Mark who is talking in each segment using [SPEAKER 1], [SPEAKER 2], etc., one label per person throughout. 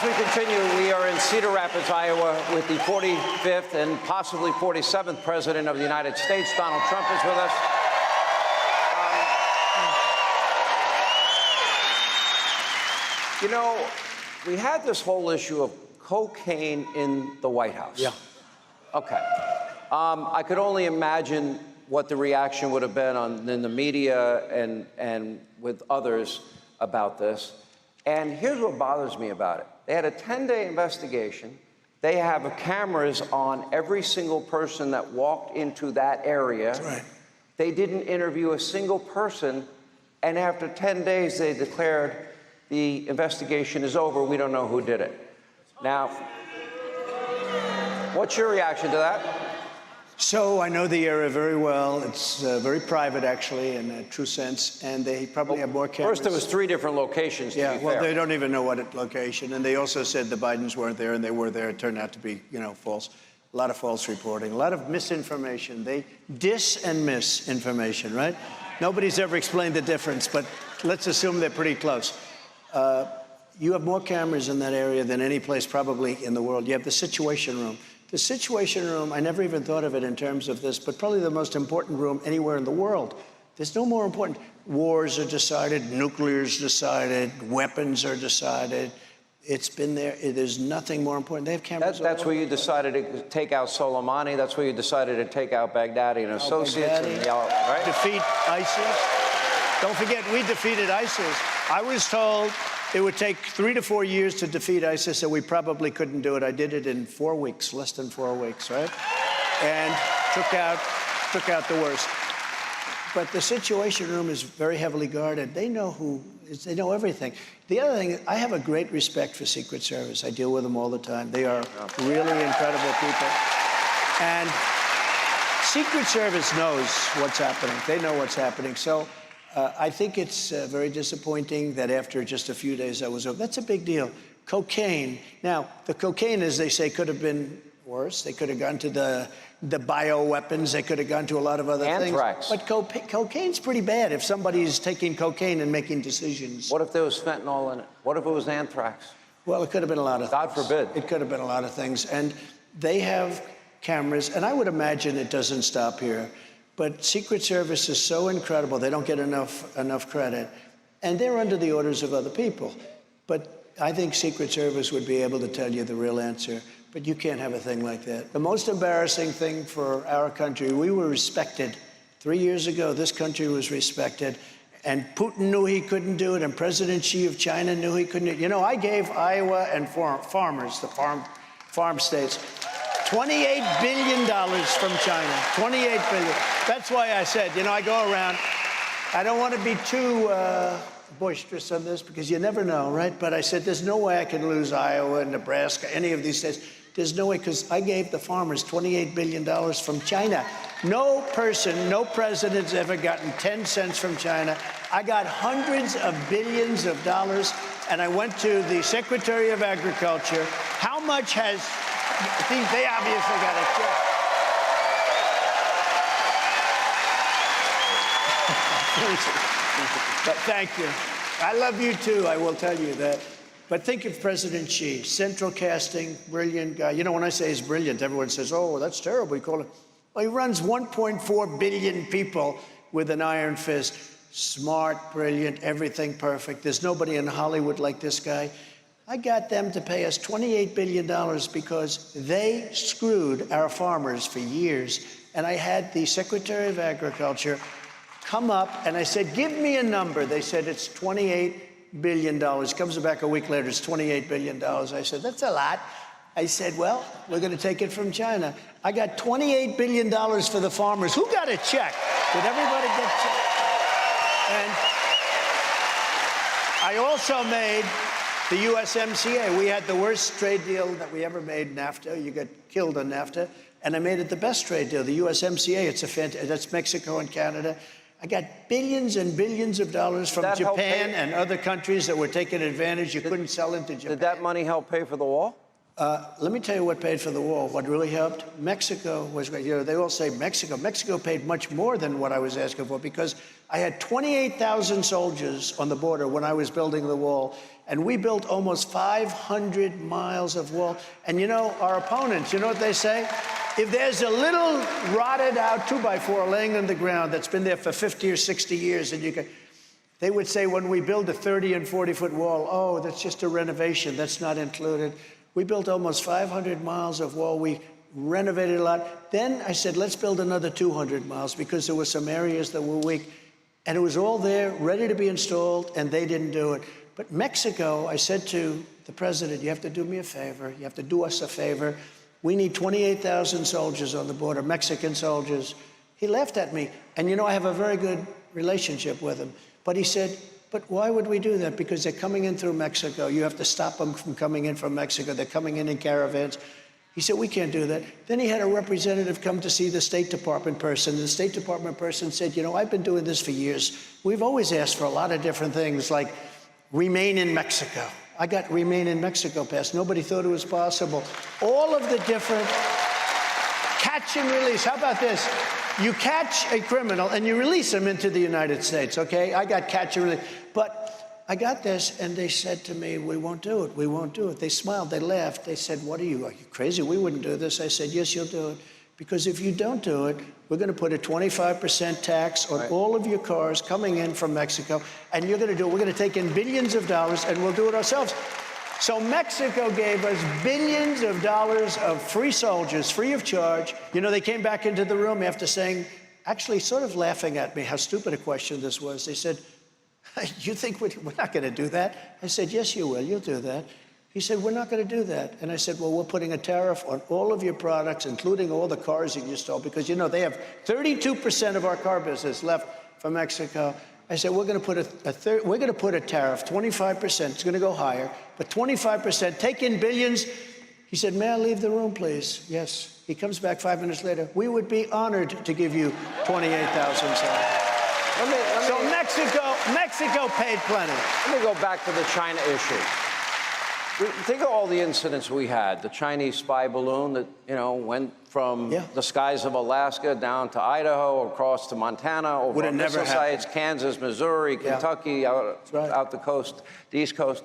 [SPEAKER 1] As we continue, we are in Cedar Rapids, Iowa, with the 45th and possibly 47th President of the United States. Donald Trump is with us. You know, we had this whole issue of cocaine in the White House.
[SPEAKER 2] Yeah.
[SPEAKER 1] Okay. I could only imagine what the reaction would have been in the media and with others about this. And here's what bothers me about it. They had a 10-day investigation. They have cameras on every single person that walked into that area.
[SPEAKER 2] That's right.
[SPEAKER 1] They didn't interview a single person. And after 10 days, they declared the investigation is over. We don't know who did it. Now, what's your reaction to that?
[SPEAKER 2] So I know the area very well. It's very private, actually, in a true sense, and they probably have more cameras.
[SPEAKER 1] First, there was 3 different locations, to be fair.
[SPEAKER 2] Well, they don't even know what location, and they also said the Bidens weren't there, and they were there. It turned out to be, false. A lot of false reporting, a lot of misinformation. They dis and misinformation, right? Nobody's ever explained the difference, but let's assume they're pretty close. You have more cameras in that area than any place probably in the world. You have the Situation Room. The Situation Room, I never even thought of it in terms of this, but probably the most important room anywhere in the world. There's no more important. Wars are decided, nuclear's decided, weapons are decided. It's been there. There's nothing more important. They have cameras.
[SPEAKER 1] That's where you decided to take out Soleimani. That's where you decided to take out Baghdadi and associates. Right?
[SPEAKER 2] Defeat ISIS. Don't forget, we defeated ISIS. I was told it would take 3 to 4 years to defeat ISIS, so we probably couldn't do it. I did it in 4 weeks, less than 4 weeks, right? And took out the worst. But the Situation Room is very heavily guarded. They know they know everything. The other thing, I have a great respect for Secret Service. I deal with them all the time. They are really incredible people. And Secret Service knows what's happening. They know what's happening. So I think it's very disappointing that after just a few days that was over. That's a big deal. Cocaine. Now, the cocaine, as they say, could have been worse. They could have gone to the bioweapons. They could have gone to a lot of other
[SPEAKER 1] Anthrax.
[SPEAKER 2] things. But cocaine's pretty bad if somebody's taking cocaine and making decisions.
[SPEAKER 1] What if there was fentanyl in it? What if it was anthrax?
[SPEAKER 2] Well, it could have been a lot of things.
[SPEAKER 1] God forbid.
[SPEAKER 2] It could have been a lot of things. And they have cameras, and I would imagine it doesn't stop here. But Secret Service is so incredible. They don't get enough credit. And they're under the orders of other people. But I think Secret Service would be able to tell you the real answer. But you can't have a thing like that. The most embarrassing thing for our country, we were respected. 3 years ago, this country was respected. And Putin knew he couldn't do it, and President Xi of China knew he couldn't do it. You know, I gave Iowa and farmers, the farm states, $28 billion from China, $28 billion. That's why I said, I go around, I don't want to be too boisterous on this because you never know, right? But I said, there's no way I can lose Iowa, Nebraska, any of these states. There's no way, because I gave the farmers $28 billion from China. No person, no president's ever gotten 10 cents from China. I got hundreds of billions of dollars, and I went to the Secretary of Agriculture. How much has... They obviously got a check. But thank you. I love you too, I will tell you that. But think of President Xi, central casting, brilliant guy. When I say he's brilliant, everyone says, oh, that's terrible. You call him. Well, he runs 1.4 billion people with an iron fist. Smart, brilliant, everything perfect. There's nobody in Hollywood like this guy. I got them to pay us $28 billion because they screwed our farmers for years. And I had the Secretary of Agriculture come up, and I said, give me a number. They said, it's $28 billion. Comes back a week later, it's $28 billion. I said, that's a lot. I said, well, we're going to take it from China. I got $28 billion for the farmers. Who got a check? Did everybody get a check? And I also made the USMCA. We had the worst trade deal that we ever made, NAFTA. You got killed on NAFTA. And I made it the best trade deal, the USMCA. That's Mexico and Canada. I got billions and billions of dollars from Japan and other countries that were taking advantage. You couldn't sell into Japan.
[SPEAKER 1] Did that money help pay for the wall?
[SPEAKER 2] Let me tell you what paid for the wall. What really helped? Mexico was great. They all say Mexico. Mexico paid much more than what I was asking for because I had 28,000 soldiers on the border when I was building the wall. And we built almost 500 miles of wall. And you know, our opponents, you know what they say? If there's a little rotted out 2x4 laying on the ground that's been there for 50 or 60 years, and they would say when we build a 30 and 40-foot wall, oh, that's just a renovation, that's not included. We built almost 500 miles of wall. We renovated a lot. Then I said, let's build another 200 miles because there were some areas that were weak. And it was all there, ready to be installed, and they didn't do it. But Mexico, I said to the president, you have to do me a favor. You have to do us a favor. We need 28,000 soldiers on the border, Mexican soldiers. He laughed at me. And you know, I have a very good relationship with him. But he said, but why would we do that? Because they're coming in through Mexico. You have to stop them from coming in from Mexico. They're coming in caravans. He said, we can't do that. Then he had a representative come to see the State Department person. And the State Department person said, you know, I've been doing this for years. We've always asked for a lot of different things, like remain in Mexico. I got remain in Mexico passed. Nobody thought it was possible. All of the different catch and release. How about this? You catch a criminal and you release him into the United States, okay? I got catch and release. But I got this, and they said to me, we won't do it, we won't do it. They smiled, they laughed. They said, are you crazy? We wouldn't do this. I said, yes, you'll do it. Because if you don't do it, we're going to put a 25% tax on all of your cars coming in from Mexico, and you're going to do it. We're going to take in billions of dollars, and we'll do it ourselves. So Mexico gave us billions of dollars of free soldiers, free of charge. You know, they came back into the room after saying, actually sort of laughing at me, how stupid a question this was. They said, you think we're not going to do that? I said, yes, you will. You'll do that. He said, we're not going to do that. And I said, well, we're putting a tariff on all of your products, including all the cars that you stole, because, you know, they have 32% of our car business left from Mexico. I said, we're going to put a tariff, 25%. It's going to go higher, but 25%. Take in billions. He said, may I leave the room, please? Yes. He comes back 5 minutes later. We would be honored to give you 28,000. So Mexico paid plenty.
[SPEAKER 1] Let me go back to the China issue. Think of all the incidents we had. The Chinese spy balloon that, you know, went from the skies of Alaska down to Idaho, across to Montana, over missile sites, Kansas, Missouri, Kentucky, out the coast, the East Coast.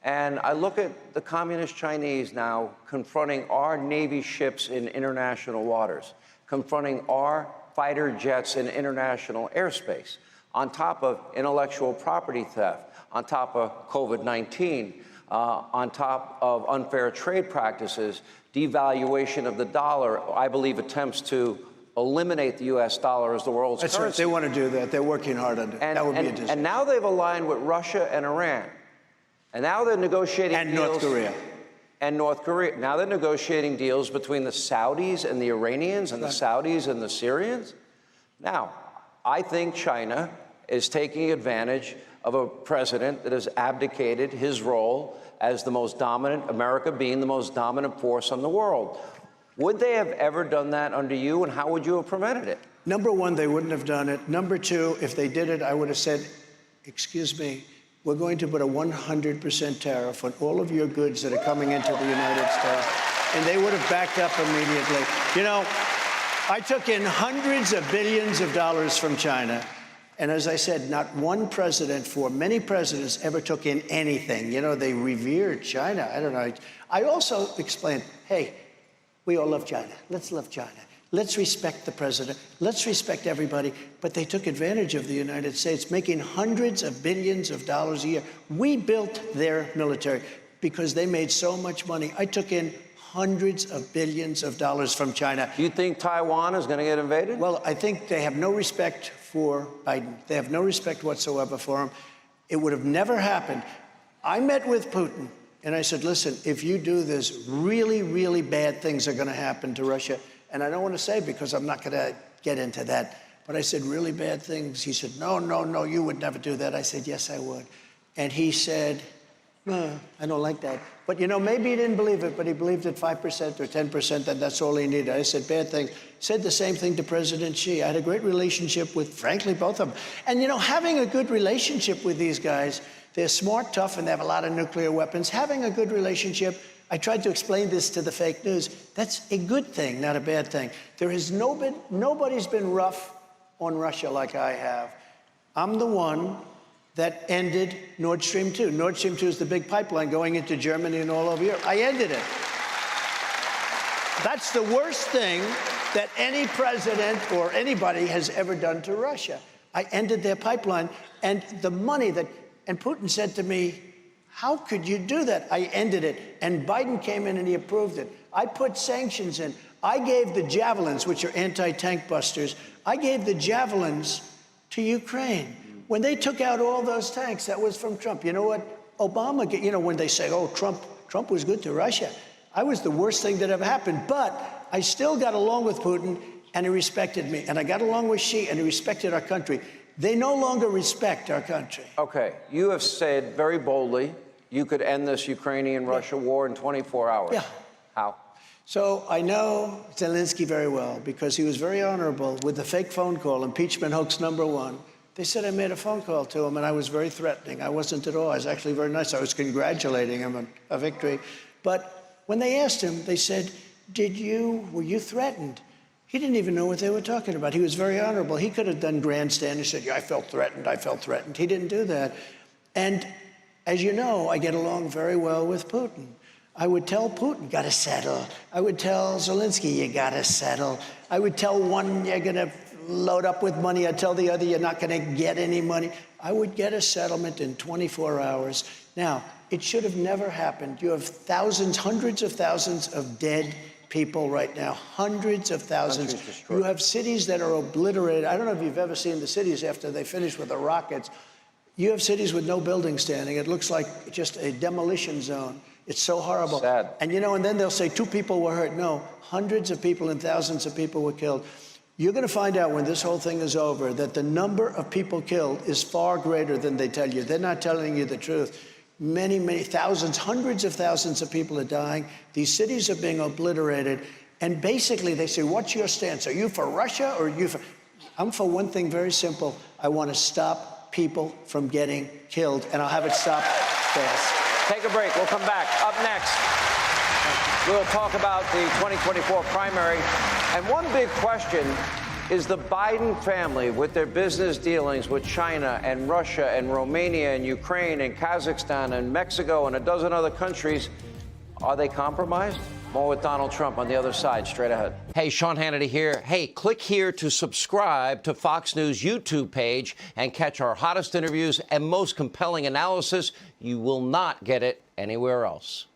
[SPEAKER 1] And I look at the communist Chinese now confronting our Navy ships in international waters, confronting our fighter jets in international airspace, on top of intellectual property theft, on top of COVID-19, on top of unfair trade practices, devaluation of the dollar, I believe attempts to eliminate the U.S. dollar as the world's currency.
[SPEAKER 2] That's right. They want to do that. They're working hard on it. That would be a disaster.
[SPEAKER 1] And now they've aligned with Russia and Iran. And now they're negotiating deals.
[SPEAKER 2] North Korea.
[SPEAKER 1] And North Korea. Now they're negotiating deals between the Saudis and the Iranians and the Saudis and the Syrians. Now, I think China is taking advantage of a president that has abdicated his role as the most dominant, America being the most dominant force in the world. Would they have ever done that under you, and how would you have prevented it?
[SPEAKER 2] Number one, they wouldn't have done it. Number two, if they did it, I would have said, excuse me, we're going to put a 100% tariff on all of your goods that are coming into the United States. And they would have backed up immediately. You know, I took in hundreds of billions of dollars from China. And as I said, not one president for many presidents ever took in anything. You know, they revered China. I don't know. I also explained, hey, we all love China. Let's love China. Let's respect the president. Let's respect everybody. But they took advantage of the United States, making hundreds of billions of dollars a year. We built their military because they made so much money. I took in hundreds of billions of dollars from China.
[SPEAKER 1] Do you think Taiwan is going to get invaded?
[SPEAKER 2] Well, I think they have no respect for Biden. They have no respect whatsoever for him. It would have never happened. I met with Putin, and I said, listen, if you do this, really, really bad things are going to happen to Russia. And I don't want to say because I'm not going to get into that. But I said, really bad things? He said, no, no, no, you would never do that. I said, yes, I would. And he said, no, I don't like that. But, you know, maybe he didn't believe it, but he believed it 5% or 10%, and that's all he needed. I said bad things. Said the same thing to President Xi. I had a great relationship with, frankly, both of them. And, you know, having a good relationship with these guys, they're smart, tough, and they have a lot of nuclear weapons. Having a good relationship, I tried to explain this to the fake news, that's a good thing, not a bad thing. There has nobody's been rough on Russia like I have. I'm the one that ended Nord Stream 2. Nord Stream 2 is the big pipeline going into Germany and all over Europe. I ended it. That's the worst thing that any president or anybody has ever done to Russia. I ended their pipeline, and the money that, and Putin said to me, how could you do that? I ended it, and Biden came in and he approved it. I put sanctions in. I gave the Javelins, which are anti-tank busters, I gave the Javelins to Ukraine. When they took out all those tanks, that was from Trump. You know what? Obama, you know, when they say, oh, Trump was good to Russia. I was the worst thing that ever happened, but I still got along with Putin, and he respected me. And I got along with Xi, and he respected our country. They no longer respect our country.
[SPEAKER 1] Okay, you have said very boldly you could end this Ukrainian-Russia war in 24 hours.
[SPEAKER 2] Yeah.
[SPEAKER 1] How?
[SPEAKER 2] So I know Zelensky very well because he was very honorable with the fake phone call, impeachment hoax #1. They said I made a phone call to him, and I was very threatening. I wasn't at all. I was actually very nice. I was congratulating him on a victory. But when they asked him, they said, were you threatened? He didn't even know what they were talking about. He was very honorable. He could have done grandstand and said, yeah, I felt threatened, I felt threatened. He didn't do that. And as you know, I get along very well with Putin. I would tell Putin, gotta settle. I would tell Zelensky, you gotta settle. I would tell one, you're gonna load up with money. I'd tell the other, you're not gonna get any money. I would get a settlement in 24 hours. Now, it should have never happened. You have thousands, hundreds of thousands of dead people right now, hundreds of thousands. You have cities that are obliterated. I don't know if you've ever seen the cities after they finish with the rockets. You have cities with no building standing. It looks like just a demolition zone. It's so horrible.
[SPEAKER 1] Sad.
[SPEAKER 2] And you know, and then they'll say 2 people were hurt. No, hundreds of people and thousands of people were killed. You're going to find out when this whole thing is over that the number of people killed is far greater than they tell you. They're not telling you the truth. Many, many thousands, hundreds of thousands of people are dying. These cities are being obliterated. And basically they say, what's your stance? Are you for Russia or are you for... I'm for one thing very simple. I want to stop people from getting killed, and I'll have it stop fast.
[SPEAKER 1] Take a break. We'll come back. Up next, we'll talk about the 2024 primary. And one big question is the Biden family, with their business dealings with China and Russia and Romania and Ukraine and Kazakhstan and Mexico and a dozen other countries, are they compromised? More with Donald Trump on the other side, straight ahead. Hey, Sean Hannity here. Hey, click here to subscribe to Fox News YouTube page and catch our hottest interviews and most compelling analysis. You will not get it anywhere else.